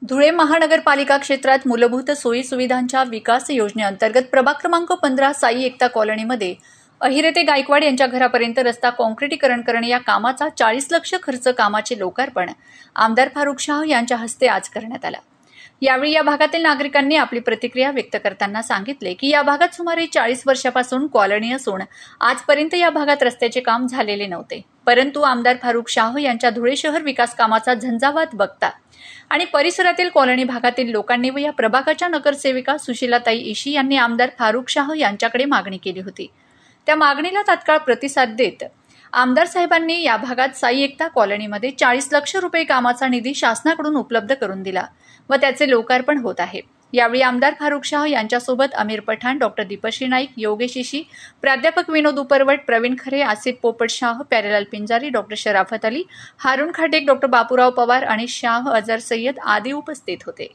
धुळे महानगरपालिका क्षेत्रात मूलभूत सोयी सुविधांच्या विकास योजनेअंतर्गत प्रभाग क्रमांक 15 साई एकता कॉलनीमध्ये अहिरे ते गायकवाड यांच्या घरापर्यंत रस्ता काँक्रिटीकरण करणे या कामाचा 40 लाख खर्च कामाचे लोकार्पण आमदार फारुख शाह यांच्या हस्ते आज करण्यात आला। यावेळी या भागातील नागरिकांनी आपली प्रतिक्रिया व्यक्त करताना सांगितले की या भागात सुमारे 40 वर्षापासून कॉलनी असून आजपर्यंत या भागात रस्त्याचे काम झालेले नव्हते, परंतु आमदार फारुख शाह यांच्या धुळे शहर विकास कामाचा झंझावात बघता आणि परिसरातील कॉलनी भागातील लोकांनी व या प्रभागाच्या नगरसेविका सुशीलाताई इशी यांनी आमदार फारुख शाह यांच्याकडे मागणी केली होती। त्या मागणीला तात्काळ प्रतिसाद देत आमदार साहेबांनी या भागात साई एकता कॉलनीमध्ये 40 लाख रुपये कामाचा निधी शासनाकडून उपलब्ध करून दिला व त्याचे लोकार्पण होत आहे। यावेळी आमदार फारुख शाह यांच्यासोबत अमीर पठाण, डॉक्टर दीपश्री नाईक, योगेश इशी, प्राध्यापक विनोद उपरवट, प्रवीण खरे, आसिफ पोपट शाह, प्यारेलाल पिंजारी, डॉक्टर शराफत अली, हारून खाटेक, डॉक्टर बापूराव पवार आणि शाह अजर सय्यद आदी उपस्थित होते।